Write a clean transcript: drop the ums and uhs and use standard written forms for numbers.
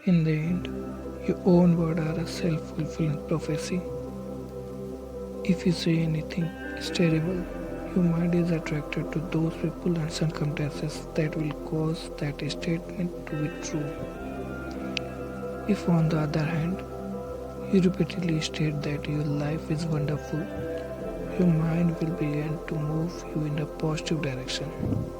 In the end, your own words are a self fulfilling prophecy. If you say anything is terrible, your mind is attracted to those people and circumstances that will cause that statement to be true. If, on the other hand, you repeatedly state that your life is wonderful, your mind will begin to move you in a positive direction.